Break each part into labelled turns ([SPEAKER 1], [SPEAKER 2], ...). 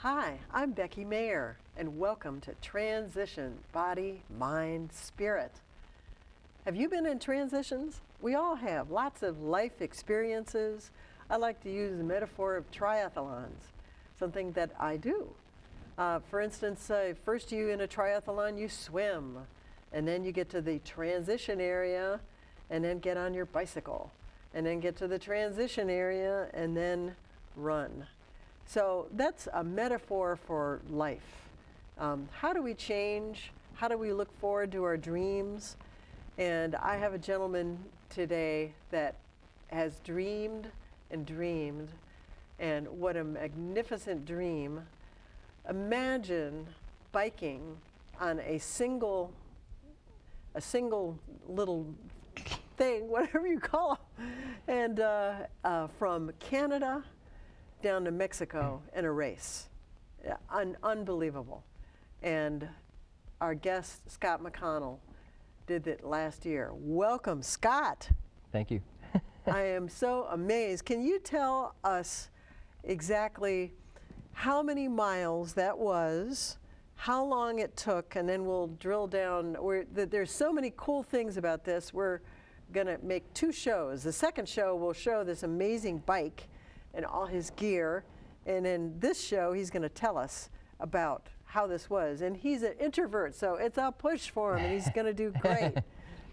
[SPEAKER 1] Hi, I'm Becky Mayer, and welcome to Transition Body, Mind, Spirit. Have you been in transitions? We all have lots of life experiences. I like to use the metaphor of triathlons, something that I do. For instance, first you in a triathlon, you swim, and then you get to the transition area, and then get on your bicycle, and then get to the transition area, and then run. So that's a metaphor for life. How do we change? How do we look forward to our dreams? And I have a gentleman today that has dreamed and dreamed, and what a magnificent dream. Imagine biking on a single little thing, whatever you call it, and from Canada down to Mexico in a race. Unbelievable. And our guest, Scott McConnell, did it last year. Welcome, Scott.
[SPEAKER 2] Thank you.
[SPEAKER 1] I am so amazed. Can you tell us exactly how many miles that was, how long it took, and then we'll drill down. There's so many cool things about this. We're going to make 2 shows. The second show will show this amazing bike and all his gear, and in this show he's going to tell us about how this was. And he's an introvert, so it's a push for him, and he's going to do great.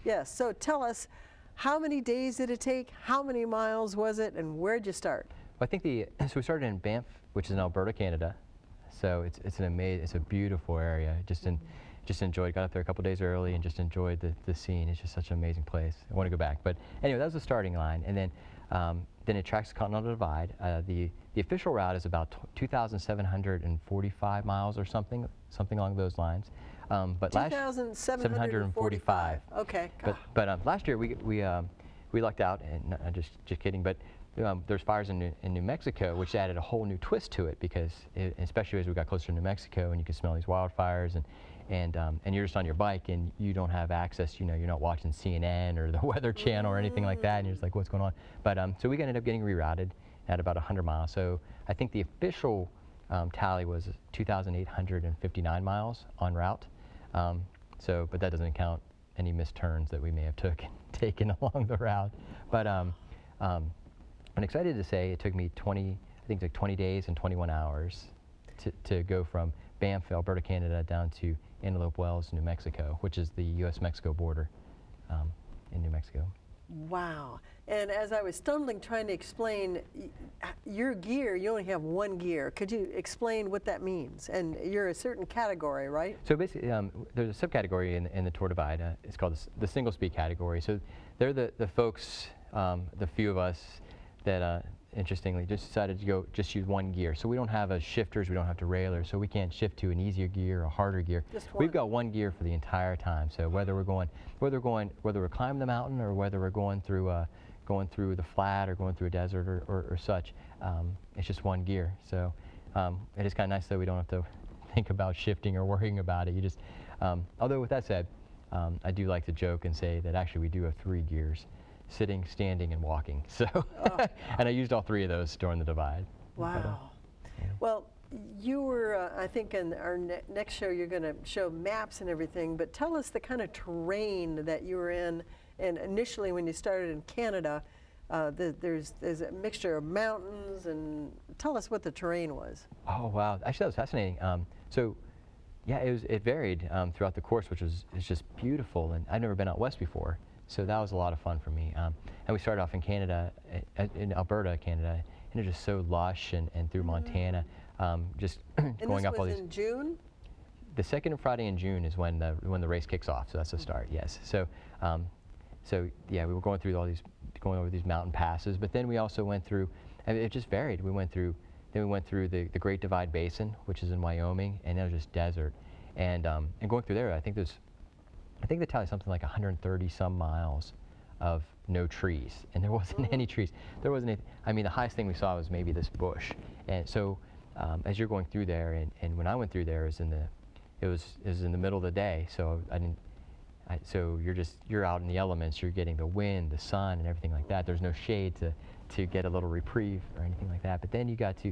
[SPEAKER 1] Yes, so tell us, how many days did it take, how many miles was it, and where'd you start?
[SPEAKER 2] Well, I think so we started in Banf, which is in Alberta, Canada. So it's a beautiful area. Just enjoyed, got up there a couple days early and just enjoyed the scene. It's just such an amazing place. I want to go back. But anyway, that was the starting line. And then it tracks the Continental Divide. The official route is about 2,745 miles or something along those lines. But
[SPEAKER 1] 2,745. Okay.
[SPEAKER 2] But last year we lucked out, and just kidding. But there's fires in New Mexico, which added a whole new twist to it, because especially as we got closer to New Mexico, and you can smell these wildfires, and you're just on your bike, and you don't have access. You know, you're not watching CNN or the Weather Channel or anything like that, and you're just like, what's going on? But so we ended up getting rerouted at about 100 miles. So I think the official tally was 2,859 miles en route. But that doesn't count any missed turns that we may have taken along the route. But I'm excited to say it took me 20 days and 21 hours to go from Banff, Alberta, Canada, down to Antelope Wells, New Mexico, which is the U.S.-Mexico border in New Mexico.
[SPEAKER 1] Wow. And as I was stumbling trying to explain your gear, you only have one gear. Could you explain what that means? And you're a certain category, right?
[SPEAKER 2] So basically, there's a subcategory in the Tour Divide. It's called the single speed category. So they're the folks, the few of us that interestingly just decided to just use one gear. So we don't have shifters, we don't have derailleurs, so we can't shift to an easier gear or a harder gear. We've got one gear for the entire time. So whether we're climbing the mountain, or whether we're going through the flat, or going through a desert or such, it's just one gear. So it is kind of nice that we don't have to think about shifting or worrying about it. You just, although with that said, I do like to joke and say that actually we do have 3 gears: sitting, standing, and walking. So, and I used all 3 of those during the divide.
[SPEAKER 1] Wow.
[SPEAKER 2] Yeah.
[SPEAKER 1] Well, you were, I think in our next show you're going to show maps and everything, but tell us the kind of terrain that you were in. And initially when you started in Canada, there's a mixture of mountains, and tell us what the terrain was.
[SPEAKER 2] Oh, wow. Actually, that was fascinating. So, yeah, it varied throughout the course, which is just beautiful. And I'd never been out west before. So that was a lot of fun for me. And we started off in Canada, in Alberta, Canada, and it was just so lush, and through Montana, just going up all these.
[SPEAKER 1] And this was in June?
[SPEAKER 2] The second Friday in June is when the race kicks off. So that's the start. Yes. So, yeah, we were going over these mountain passes, but then we also went through, and it just varied. We went through the Great Divide Basin, which is in Wyoming, and it was just desert, and going through there, I think they tally something like 130 some miles of no trees, and there wasn't any trees. There wasn't any, I mean, the highest thing we saw was maybe this bush. And so as you're going through there, and when I went through there, it was in the middle of the day, so So you're out in the elements. You're getting the wind, the sun, and everything like that. There's no shade to get a little reprieve or anything like that. But then you kept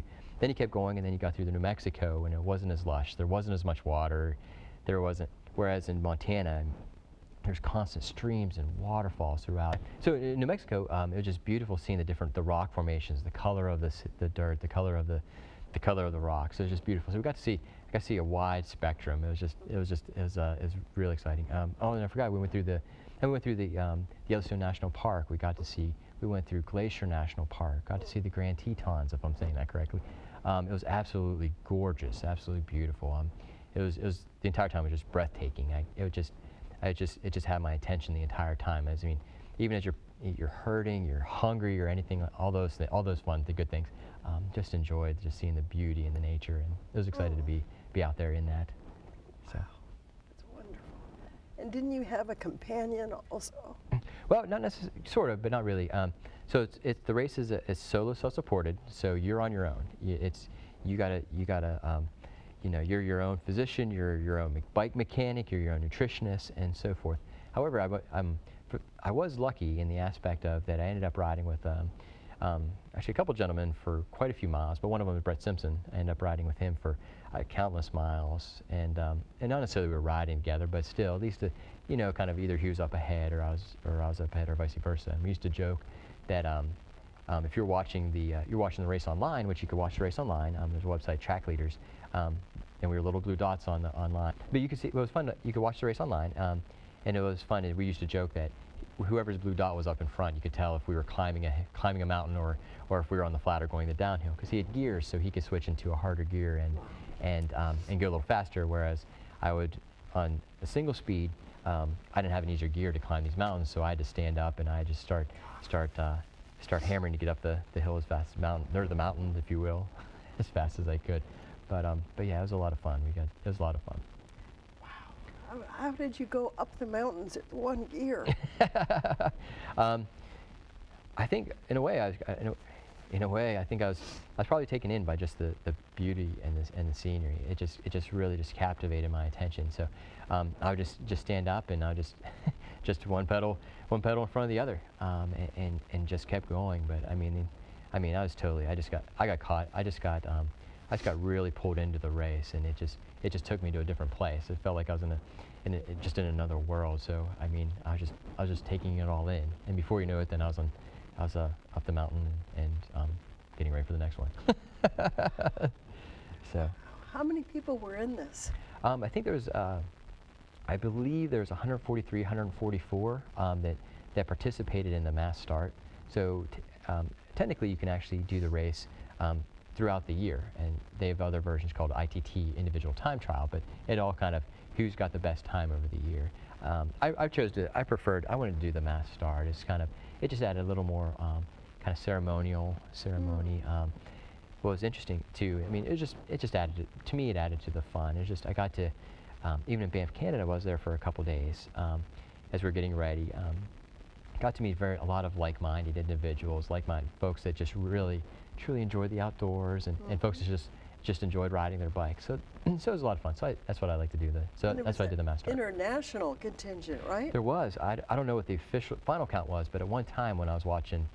[SPEAKER 2] going, and then you got through the New Mexico, and it wasn't as lush. There wasn't as much water. There wasn't. Whereas in Montana, there's constant streams and waterfalls throughout. So in New Mexico, it was just beautiful seeing the rock formations, the color of the dirt, the color of the rocks. It was just beautiful. So I got to see a wide spectrum. It was really exciting. Oh, and I forgot, we went through the Yellowstone National Park. We went through Glacier National Park. Got to see the Grand Tetons, if I'm saying that correctly. It was absolutely gorgeous, absolutely beautiful. It was the entire time was just breathtaking. It just had my attention the entire time. I mean, even as you're hurting, you're hungry, or anything, all those fun, the good things. Just enjoyed just seeing the beauty and the nature, and I was excited to be out there in that. So.
[SPEAKER 1] Wow, that's wonderful. And didn't you have a companion also?
[SPEAKER 2] Well, not necessarily, sort of, but not really. So the race is solo self-supported, so you're on your own. You gotta you're your own physician, you're your own bike mechanic, you're your own nutritionist, and so forth. However, I was lucky in the aspect of that I ended up riding with actually a couple gentlemen for quite a few miles, but one of them was Brett Simpson. I ended up riding with him for countless miles, and not necessarily we were riding together, but still, at least kind of either he was up ahead or I was up ahead, or vice versa. And we used to joke that if you're watching the race online, which you could watch the race online, there's a website, Track Leaders, and we were little blue dots online. But you could see, it was fun. You could watch the race online, and it was fun. We used to joke that whoever's blue dot was up in front, you could tell if we were climbing a mountain or if we were on the flat or going the downhill, because he had gears, so he could switch into a harder gear and go a little faster. Whereas I would, on a single speed, I didn't have an easier gear to climb these mountains, so I had to stand up and I had to start hammering to get up the hill as fast as the mountain, if you will, as fast as I could. But yeah, it was a lot of fun. It was a lot of fun.
[SPEAKER 1] How did you go up the mountains in one gear?
[SPEAKER 2] I think in a way I think I was probably taken in by just the beauty and the scenery. It just really just captivated my attention. So I would just stand up, and I would just one pedal in front of the other, and just kept going. But I mean I got caught. I just got really pulled into the race, and it just took me to a different place. It felt like I was in another world. So I mean, I was just taking it all in, and before you know it, then I was up the mountain and getting ready for the next one. So.
[SPEAKER 1] How many people were in this?
[SPEAKER 2] I think there was, I believe there was 143, 144 that participated in the mass start. So technically, you can actually do the race throughout the year, and they have other versions called ITT, Individual Time Trial, but it all kind of who's got the best time over the year. I wanted to do the mass start. It just added a little more kind of ceremony. What was interesting too, I mean, it just added to me. It added to the fun. I got to even in Banff, Canada. I was there for a couple days as we were getting ready. Got to meet a lot of like-minded individuals, like-minded folks that just really, truly enjoyed the outdoors, and folks that just enjoyed riding their bikes. So it was a lot of fun. So that's what I like to do. That's why I did the mass start.
[SPEAKER 1] International contingent, right?
[SPEAKER 2] There was. I don't know what the official final count was, but at one time when I was watching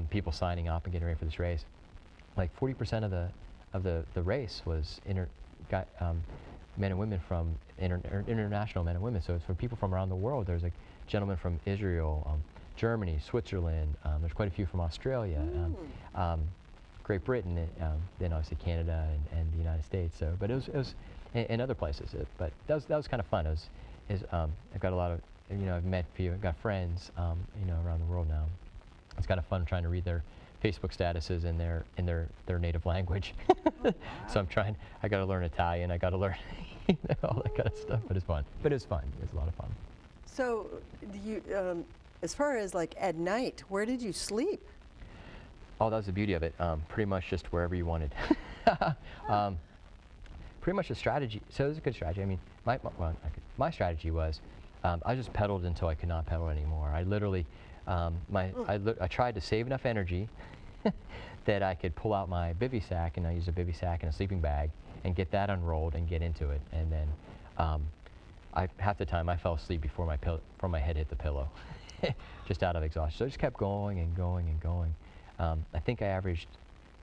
[SPEAKER 2] people signing up and getting ready for this race, like 40% of the race was men and women from international men and women. So it's from people from around the world. There's a gentleman from Israel, Germany, Switzerland. There's quite a few from Australia, Great Britain, then obviously Canada and the United States. So, but it was in other places. But that was kind of fun. I've got a lot of, I've met people, I've got friends, around the world now. It's kind of fun trying to read their Facebook statuses in their native language. So I got to learn Italian. I got to learn all that kind of stuff. But it's fun. But it was fun. It was a lot of fun.
[SPEAKER 1] So, as far as like at night, where did you sleep?
[SPEAKER 2] Oh, that was the beauty of it. Pretty much just wherever you wanted. Pretty much the strategy. So it was a good strategy. I mean, my strategy was I just pedaled until I could not pedal anymore. I literally, I tried to save enough energy that I could pull out my bivy sack, and I used a bivy sack and a sleeping bag and get that unrolled and get into it. And then half the time I fell asleep before my head hit the pillow, just out of exhaustion. So I just kept going and going and going. I think I averaged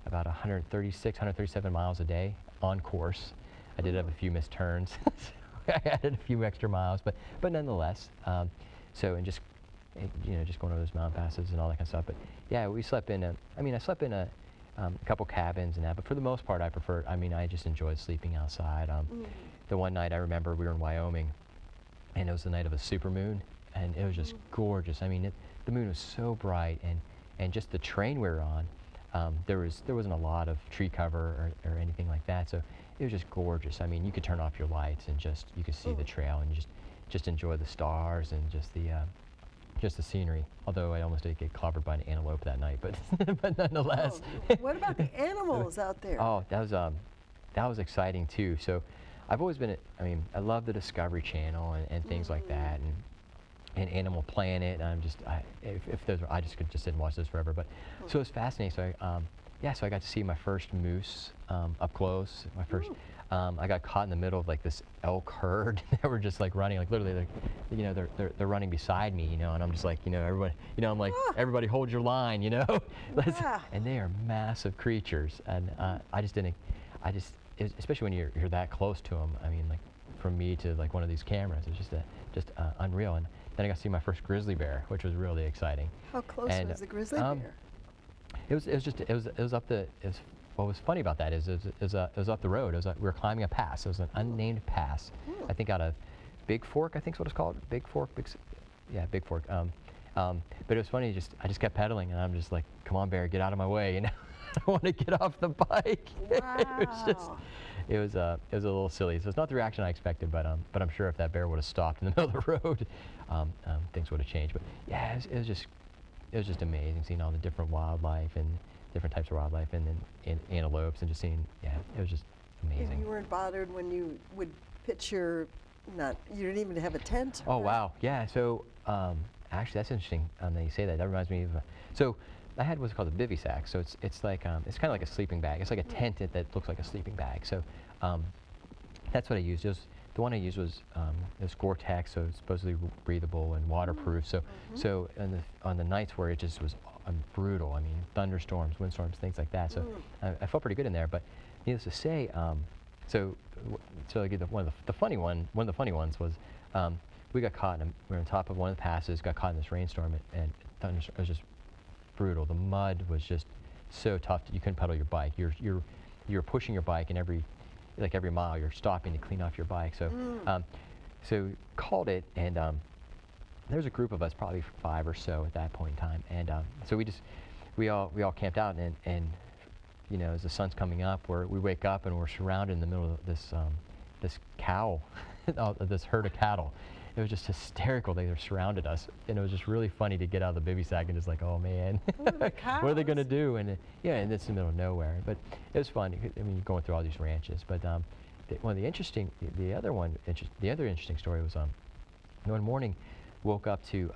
[SPEAKER 2] about 136, 137 miles a day on course. I did have a few missed turns. I added a few extra miles, but nonetheless. So, and just, just going over those mountain passes and all that kind of stuff. But yeah, we slept in I slept in a couple cabins and that, but for the most part I just enjoyed sleeping outside. The one night I remember we were in Wyoming, and it was the night of a supermoon, and it was just gorgeous. I mean, the moon was so bright, and just the train we were on, there wasn't a lot of tree cover or anything like that, so it was just gorgeous. I mean, you could turn off your lights and you could see the trail, and you just enjoy the stars and just the scenery. Although I almost did get clobbered by an antelope that night, but but nonetheless.
[SPEAKER 1] Oh, what about the animals out there?
[SPEAKER 2] Oh, that was exciting too. So I've always been, I love the Discovery Channel and things like that, and Animal Planet. And if those were, I just could just sit and watch those forever. But so it was fascinating. So so I got to see my first moose up close. My first. I got caught in the middle of like this elk herd that were just like running, like literally, they're running beside me, and I'm just like, everybody, I'm like, everybody hold your line,
[SPEAKER 1] Yeah.
[SPEAKER 2] And they are massive creatures, and especially when you're that close to them. I mean, like from me to like one of these cameras, it's just unreal. And then I got to see my first grizzly bear, which was really exciting.
[SPEAKER 1] How close was the grizzly bear?
[SPEAKER 2] What was funny about that is it was up the road. We were climbing a pass. It was an unnamed pass. I think out of Big Fork, I think is what it's called. Big Fork. Big Fork. But it was funny. I just kept pedaling, and I'm just like, "Come on, bear, get out of my way!" I want to get off the bike.
[SPEAKER 1] Wow.
[SPEAKER 2] It was a little silly. So it's not the reaction I expected, but I'm sure if that bear would have stopped in the middle of the road, things would have changed. But yeah, it was just amazing seeing all the different wildlife and different types of wildlife, and then antelopes, and just seeing, it was just amazing.
[SPEAKER 1] And you weren't bothered when you would pitch you didn't even have a tent?
[SPEAKER 2] Oh, wow, yeah, so actually that's interesting that you say that. That reminds me of, so I had what's called a bivy sack, so it's like, it's kind of like a sleeping bag. It's like a tent that looks like a sleeping bag, so that's what I used. The one I used was Gore-Tex, so it's supposedly breathable and waterproof. So on the nights where it just was brutal, I mean, thunderstorms, windstorms, things like that. So I felt pretty good in there. But needless to say, so one of the funny ones was we got caught. We were on top of one of the passes, got caught in this rainstorm, and it was just brutal. The mud was just so tough that you couldn't pedal your bike. You're pushing your bike, and every mile you're stopping to clean off your bike. So so called it, and there was a group of us, probably 5 or so at that point in time, and so we all camped out, and as the sun's coming up, we wake up and we're surrounded in the middle of this cow, this herd of cattle. It was just hysterical. They surrounded us, and it was just really funny to get out of the bivy sack and just like, oh man, what are they going to do? And and it's in the middle of nowhere. But it was fun. I mean, going through all these ranches. But the other interesting story was one morning, woke up to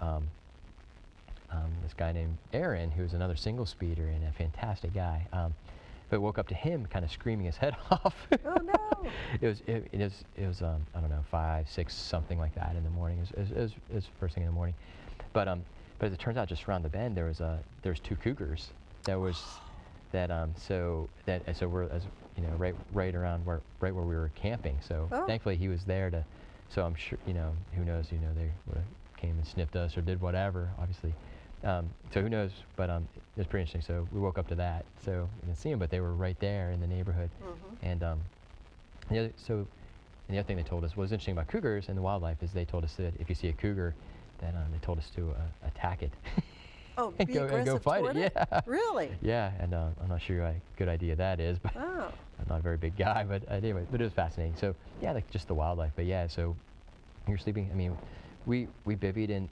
[SPEAKER 2] this guy named Aaron, who was another single speeder and a fantastic guy. But woke up to him kind of screaming his head off.
[SPEAKER 1] Oh no!
[SPEAKER 2] It was I don't know, 5, 6, something like that in the morning. It was first thing in the morning. But as it turns out, just around the bend there was 2 cougars. So we're right around where we were camping. So thankfully he was there to. So I'm sure who knows they would have came and sniffed us or did whatever, obviously. So who knows, but it was pretty interesting. So we woke up to that. So we didn't see them, but they were right there in the neighborhood. And the other thing they told us, what was interesting about cougars and the wildlife is they told us that if you see a cougar, then they told us to attack it.
[SPEAKER 1] Oh,
[SPEAKER 2] and
[SPEAKER 1] be
[SPEAKER 2] go
[SPEAKER 1] aggressive
[SPEAKER 2] fight
[SPEAKER 1] toward
[SPEAKER 2] it. Yeah.
[SPEAKER 1] Really?
[SPEAKER 2] Yeah, and I'm not sure a good idea that is, but
[SPEAKER 1] Oh.
[SPEAKER 2] I'm not a very big guy. But anyway, but it was fascinating. So yeah, like just the wildlife. But yeah, so you're sleeping. I mean, we bivvied in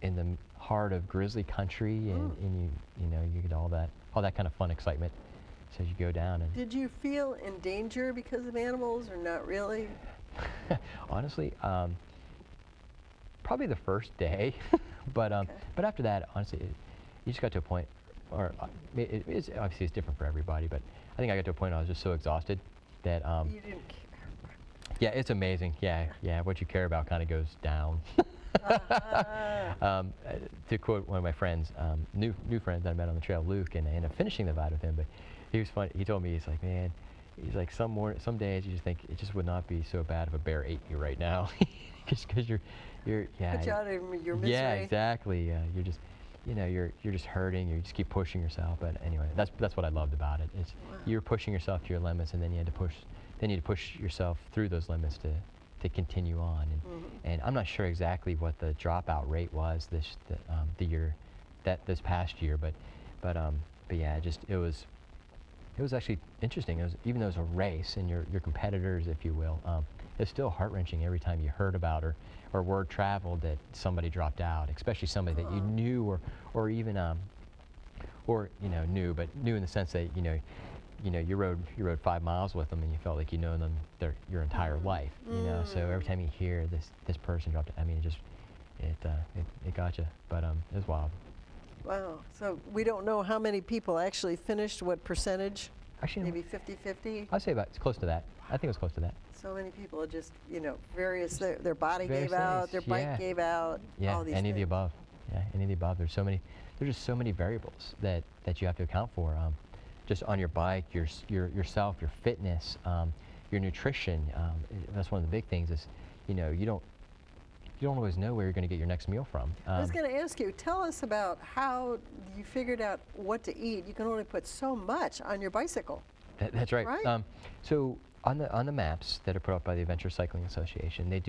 [SPEAKER 2] in the heart of grizzly country, and you get all that kind of fun excitement. So you go down and.
[SPEAKER 1] Did you feel in danger because of animals, or not really?
[SPEAKER 2] Honestly, probably the first day, but after that, honestly, you just got to a point, or it's different for everybody, but I think I got to a point where I was just so exhausted that
[SPEAKER 1] You didn't care.
[SPEAKER 2] Yeah, it's amazing. Yeah, yeah. What you care about kind of goes down. To quote one of my friends, new friends that I met on the trail, Luke, and I ended up finishing the Divide with him. But he was funny. He told me, he's like, man, he's like, some days you just think it just would not be so bad if a bear ate you right now, just because you're yeah.
[SPEAKER 1] Put you out of your misery.
[SPEAKER 2] Yeah, exactly. You're just, you're just hurting. You just keep pushing yourself. But anyway, that's what I loved about it. It's you're pushing yourself to your limits, and then you had to push. Then you had to push yourself through those limits to continue on. And I'm not sure exactly what the dropout rate was the year this past year, but yeah, it was actually interesting. It was, even though it was a race and your competitors, if you will, it's still heart-wrenching every time you heard about or word traveled that somebody dropped out, especially somebody that you knew or even knew, but knew in the sense that you rode 5 miles with them and you felt like you know them your entire life. So every time you hear this person dropped, I mean, it got you. But it was wild.
[SPEAKER 1] Wow. So we don't know how many people actually finished, what percentage?
[SPEAKER 2] Actually,
[SPEAKER 1] maybe 50-50?
[SPEAKER 2] I'd say it's close to that. I think it was close to that.
[SPEAKER 1] So many people just, various, their body
[SPEAKER 2] Various
[SPEAKER 1] gave out,
[SPEAKER 2] things,
[SPEAKER 1] their bike gave out,
[SPEAKER 2] yeah,
[SPEAKER 1] all these
[SPEAKER 2] any
[SPEAKER 1] things.
[SPEAKER 2] of the above. Yeah, any of the above. There's just so many variables that you have to account for. Just on your bike, yourself, your fitness, your nutrition. That's one of the big things is, you don't always know where you're going to get your next meal from.
[SPEAKER 1] I was going to ask you, tell us about how you figured out what to eat. You can only put so much on your bicycle.
[SPEAKER 2] That's right.
[SPEAKER 1] Right?
[SPEAKER 2] So on the maps that are put up by the Adventure Cycling Association, they've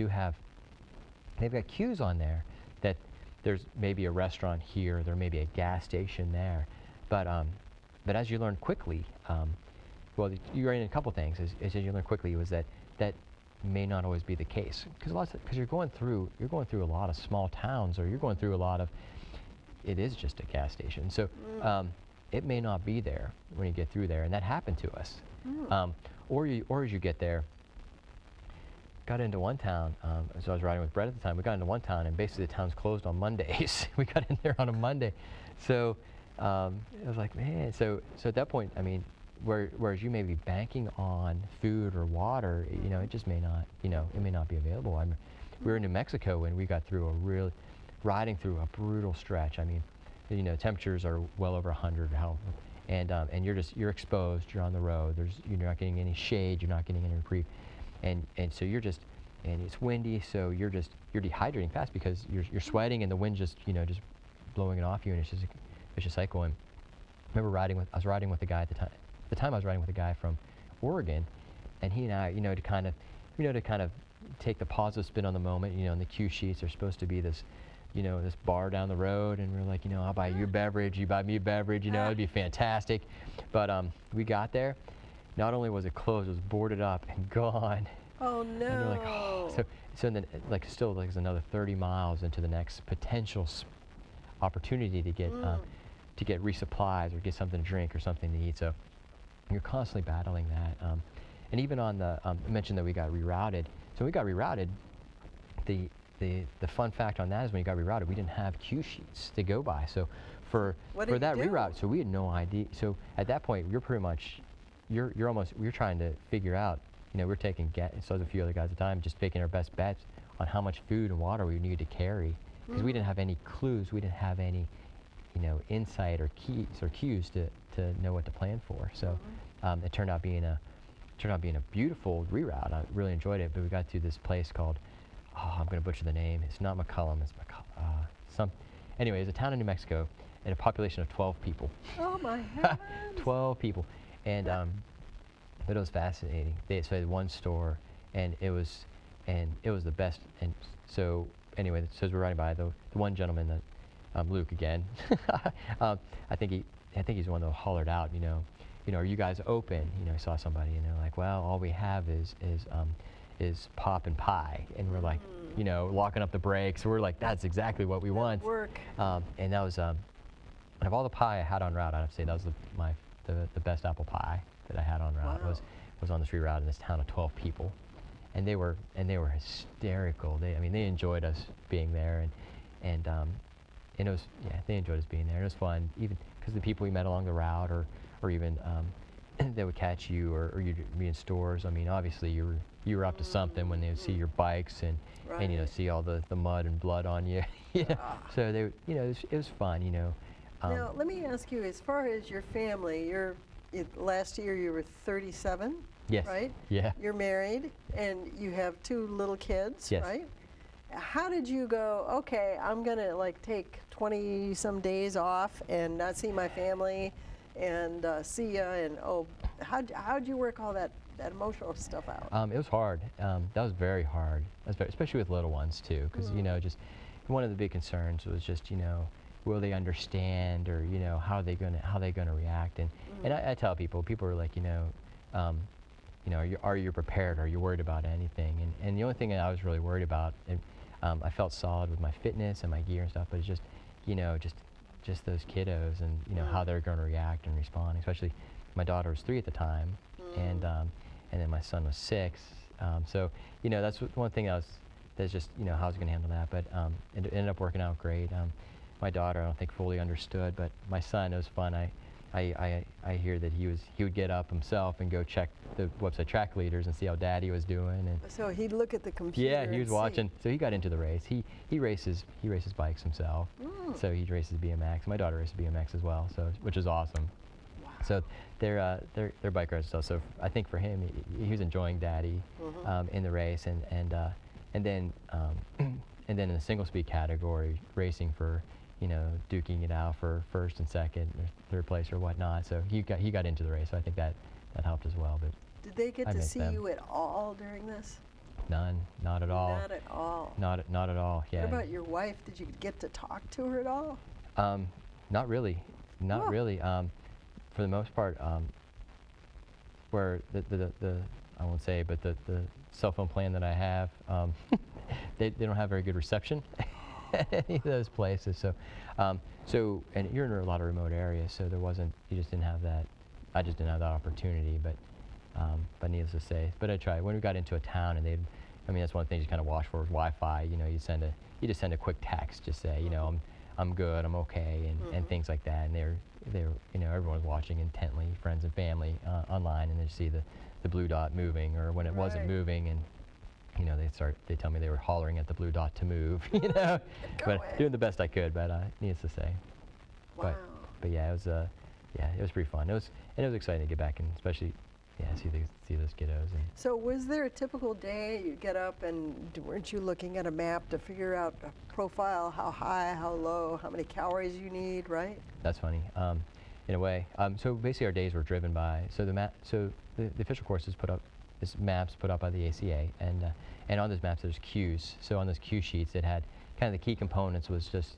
[SPEAKER 2] got cues on there that there's maybe a restaurant here, there may be a gas station there, but as you learn quickly, well, you learn a couple things. As you learn quickly, was that may not always be the case, because you're going through a lot of small towns, or you're going through a lot of, it is just a gas station. So it may not be there when you get through there, and that happened to us. Or as you get there, got into one town. So I was riding with Brett at the time. We got into one town, and basically the town's closed on Mondays. We got in there on a Monday, so it was like, man. So at that point, I mean, whereas you may be banking on food or water, it just may not, it may not be available. We were in New Mexico, and we got through riding through a brutal stretch. I mean, temperatures are well over 100, and you're exposed. You're on the road. You're not getting any shade. You're not getting any reprieve, and so and it's windy. So you're dehydrating fast because you're sweating, and the wind just blowing it off you, and it's just a vicious cycle. And I remember I was riding with a guy at the time. At the time I was riding with a guy from Oregon, and he and I, to kind of take the positive spin on the moment. In the cue sheets, there's supposed to be this, this bar down the road, and we're like, I'll buy you a beverage, you buy me a beverage, it'd be fantastic. But we got there. Not only was it closed, it was boarded up and gone.
[SPEAKER 1] Oh no!
[SPEAKER 2] And we're like, oh. So then, still there's another 30 miles into the next potential opportunity to get resupplies or get something to drink or something to eat. So you're constantly battling that. And even on the, I mentioned that we got rerouted. So we got rerouted. The fun fact on that is when you got rerouted, we didn't have cue sheets to go by. So for that reroute, so we had no idea. So at that point, you're pretty much, you're trying to figure out, we're taking, so there's a few other guys at the time, just taking our best bets on how much food and water we needed to carry. Because we didn't have any clues, we didn't have any, insight or cues to know what to plan for. So it turned out being a beautiful reroute. I really enjoyed it. But we got to this place called, I'm going to butcher the name. It's not McConnell. It's anyway, it's a town in New Mexico and a population of 12 people.
[SPEAKER 1] Oh my heavens!
[SPEAKER 2] 12 people, and but it was fascinating. So they had one store, and it was the best. And so anyway, so as we're riding by, the one gentleman that. Luke again. I think he's the one that hollered out. Are you guys open? I saw somebody, like, well, all we have is pop and pie, and we're like, locking up the brakes. We're like, that's exactly what we want.
[SPEAKER 1] Work.
[SPEAKER 2] And that was, and of all the pie I had on route, I'd have to say that was the best apple pie that I had on route.
[SPEAKER 1] Wow.
[SPEAKER 2] was on this reroute in this town of 12 people, and they were hysterical. They enjoyed us being there, and it was, they enjoyed us being there. It was fun, even because the people we met along the route, or even they would catch you, or you'd be in stores. I mean, obviously you were up to something when they would see your bikes and you know, see all the mud and blood on you. You know? So they, you know, it was fun, you know.
[SPEAKER 1] Now, let me ask you, as far as your family, last year you were 37,
[SPEAKER 2] Yes.
[SPEAKER 1] right?
[SPEAKER 2] Yeah.
[SPEAKER 1] You're married, and you have 2 little kids,
[SPEAKER 2] Yes.
[SPEAKER 1] right? How did you go, okay, I'm going to like take 20-some days off and not see my family and see ya, and how'd you work all that emotional stuff out?
[SPEAKER 2] It was hard. That was very hard, especially with little ones too, because you know, just one of the big concerns was just, you know, will they understand, or you know, how they gonna react, and I tell people are like, you know, are you prepared? Are you worried about anything? And the only thing that I was really worried about, and I felt solid with my fitness and my gear and stuff, but it's just, you know, just those kiddos, and you know, how they're going to react and respond. Especially, my daughter was 3 at the time, and then my son was 6. So you know, that's one thing that's just, you know, how I was going to handle that. But it ended up working out great. My daughter, I don't think fully understood, but my son, it was fun. I hear that he would get up himself and go check the website track leaders and see how Daddy was doing. And
[SPEAKER 1] So he'd look at the computer.
[SPEAKER 2] yeah, he was
[SPEAKER 1] and
[SPEAKER 2] watching.
[SPEAKER 1] see.
[SPEAKER 2] So he got into the race. He races bikes himself. So he races BMX. My daughter races BMX as well. So, which is awesome.
[SPEAKER 1] Wow.
[SPEAKER 2] So they're bike riders stuff. So I think for him, he was enjoying Daddy in the race, and then in the single speed category, racing for, you know, duking it out for first and second or 3rd place or whatnot. So he got into the race. So I think that helped as well. But
[SPEAKER 1] Did they get
[SPEAKER 2] I
[SPEAKER 1] to
[SPEAKER 2] miss
[SPEAKER 1] see
[SPEAKER 2] them.
[SPEAKER 1] you at all during this?
[SPEAKER 2] Not at all.
[SPEAKER 1] Not at all.
[SPEAKER 2] Not at all. Yeah.
[SPEAKER 1] What about your wife? Did you get to talk to her at all?
[SPEAKER 2] Not really. Not really. For the most part, where the I won't say, but the cell phone plan that I have, they don't have very good reception at any of those places. So, and you're in a lot of remote areas, so you just didn't have that. I just didn't have that opportunity. But needless to say, but I tried. When we got into a town, and I mean, that's one thing you kind of watch for is Wi-Fi. You know, you just send a quick text, just say, you know, I'm good, I'm okay, and things like that. And they're you know, everyone's watching intently, friends and family online, and they see the blue dot moving, or when it wasn't moving, and you know, they tell me they were hollering at the blue dot to move, you know, but doing the best I could. But needless to say,
[SPEAKER 1] Wow.
[SPEAKER 2] but yeah, it was pretty fun. It was exciting to get back, and especially see those kiddos. And
[SPEAKER 1] So was there a typical day you get up, and weren't you looking at a map to figure out a profile, how high, how low, how many calories you need, right?
[SPEAKER 2] That's funny, in a way. So basically, our days were driven by the official courses put up this maps put up by the ACA, and on those maps there's cues. So on those cue sheets, it had kind of the key components was just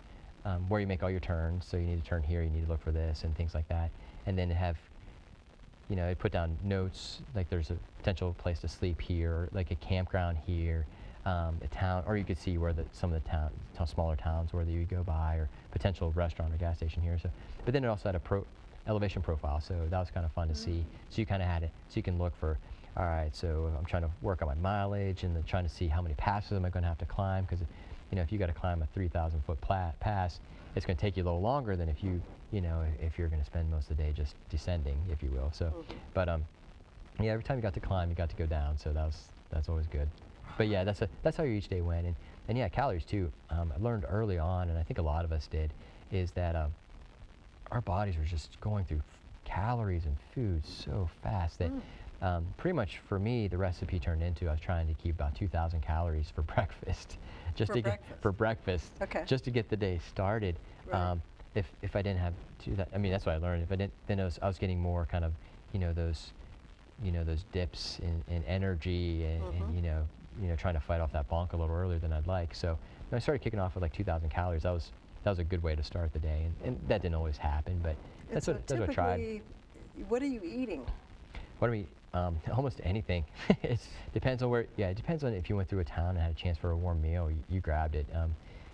[SPEAKER 2] where you make all your turns. So you need to turn here, you need to look for this, and things like that. And then to have, you know, it put down notes like there's a potential place to sleep here, or like a campground here, a town, or you could see where some of the smaller towns where you would go by, or potential restaurant or gas station here. So, but then it also had a elevation profile, so that was kind of fun to see. So you kind of had it, so you can look for, all right, so I'm trying to work on my mileage, and then trying to see how many passes am I going to have to climb, because you know, if you got to climb a 3,000-foot pass, it's going to take you a little longer than if if you're going to spend most of the day just descending, if you will. So, but yeah, every time you got to climb, you got to go down. So that's always good. But yeah, that's how each day went. And yeah, calories too. I learned early on, and I think a lot of us did, is that our bodies were just going through calories and food so fast that pretty much for me, the recipe turned into I was trying to keep about 2,000 calories for breakfast, for breakfast,
[SPEAKER 1] Okay.
[SPEAKER 2] just to get the day started.
[SPEAKER 1] Right.
[SPEAKER 2] If I didn't have I mean, that's what I learned. If I didn't, then I was getting more kind of, those dips in energy, and trying to fight off that bonk a little earlier than I'd like. So when I started kicking off with like 2,000 calories, that was a good way to start the day, and that didn't always happen, but that's what I tried.
[SPEAKER 1] What are you eating?
[SPEAKER 2] What do we? Almost anything. It depends on where. Yeah, it depends on if you went through a town and had a chance for a warm meal, you grabbed it.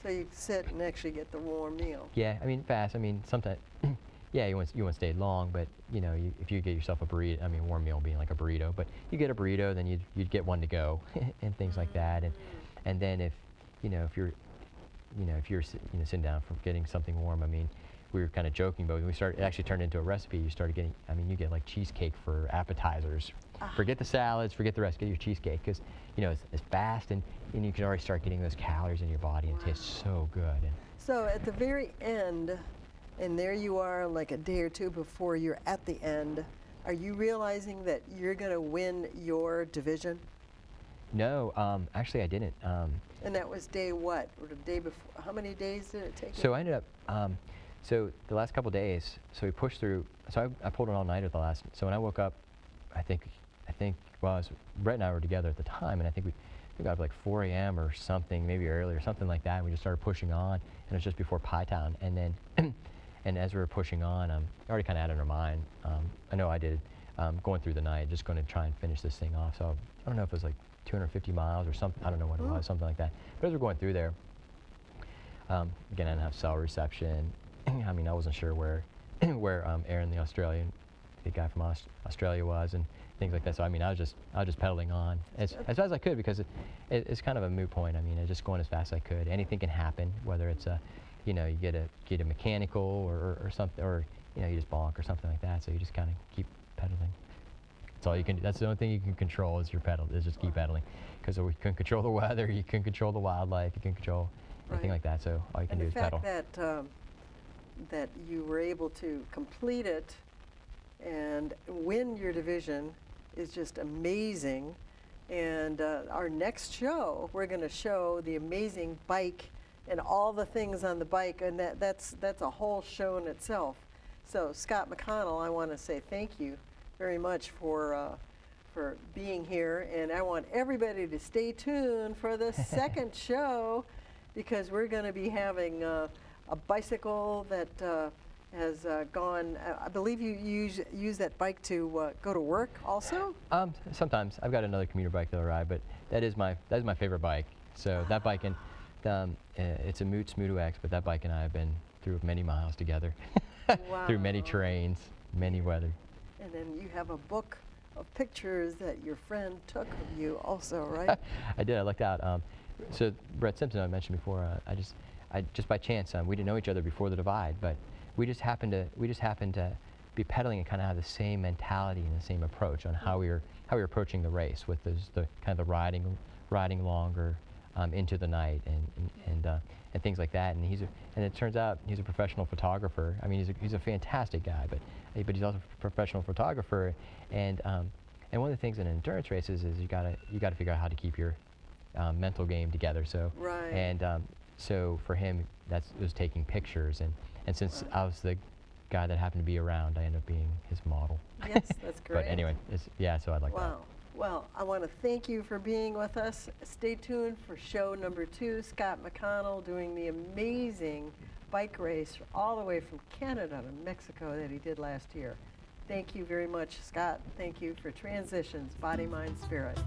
[SPEAKER 1] So you sit and actually get the warm meal.
[SPEAKER 2] Yeah, I mean fast. I mean sometimes. Yeah, you won't stay long, but if you get yourself a burrito, I mean warm meal being like a burrito, but you get a burrito, then you'd get one to go, and things like that, and then if you're sitting down for getting something warm, I mean, we were kind of joking, but when we started, it actually turned into a recipe. You started getting, I mean, you get like cheesecake for appetizers. Forget the salads, forget the rest, get your cheesecake, because you know it's fast, and you can already start getting those calories in your body, and it tastes so good. And
[SPEAKER 1] so at the very end, and there you are like a day or two before you're at the end, are you realizing that you're going to win your division?
[SPEAKER 2] No, actually I didn't.
[SPEAKER 1] And that was day what? Or the day before? How many days did it take?
[SPEAKER 2] So I ended up, so the last couple days, so we pushed through, so I pulled an all-nighter the last, so when I woke up, I think, well, Brett and I were together at the time, and I think we got up like 4 a.m. or something, maybe earlier, something like that, and we just started pushing on, and it was just before Pie Town, and then, and as we were pushing on, I already kind of had it in our mind, I know I did, going through the night, just going to try and finish this thing off, so I don't know if it was like 250 miles or something, I don't know what it was, something like that, but as we're going through there, again, I didn't have cell reception. I mean, I wasn't sure where Aaron, the guy from Australia was, and things like that. So I mean, I was just pedaling on as fast as I could, because it's kind of a moot point. I mean, I was just going as fast as I could. Anything can happen, whether it's you know, you get a mechanical or something, or you know, you just bonk or something like that. So you just kind of keep pedaling. That's all you can. That's the only thing you can control is your pedal. Is just keep pedaling, because you can control the weather, you can control the wildlife, you can control anything like that. So all you can do is pedal.
[SPEAKER 1] And the fact that you were able to complete it and win your division is just amazing. And our next show, we're going to show the amazing bike and all the things on the bike, and that's a whole show in itself. So Scott McConnell, I want to say thank you very much for being here, and I want everybody to stay tuned for the second show, because we're going to be having a bicycle that has gone. I believe you use that bike to go to work also.
[SPEAKER 2] Sometimes I've got another commuter bike that'll ride, but that is my favorite bike. So that bike, and it's a Moots Moto X, but that bike and I have been through many miles together, through many terrains, many weather.
[SPEAKER 1] And then you have a book of pictures that your friend took of you also, right?
[SPEAKER 2] I did. I looked out. So Brett Simpson, I mentioned before, I just by chance, we didn't know each other before the Divide, but we just happened to be pedaling and kind of have the same mentality and the same approach on how we were approaching the race, with the kind of the riding longer into the night and things like that. And it turns out he's a professional photographer. I mean, he's a fantastic guy, but he's also a professional photographer. And one of the things in endurance races is you gotta figure out how to keep your mental game together. So
[SPEAKER 1] right.
[SPEAKER 2] And so for him, it was taking pictures, and since I was the guy that happened to be around, I ended up being his model.
[SPEAKER 1] Yes, that's great.
[SPEAKER 2] But anyway, so I'd like that.
[SPEAKER 1] Wow. Well, I want to thank you for being with us. Stay tuned for show number 2. Scott McConnell doing the amazing bike race all the way from Canada to Mexico that he did last year. Thank you very much, Scott. Thank you for Transitions, Body, Mind, Spirit.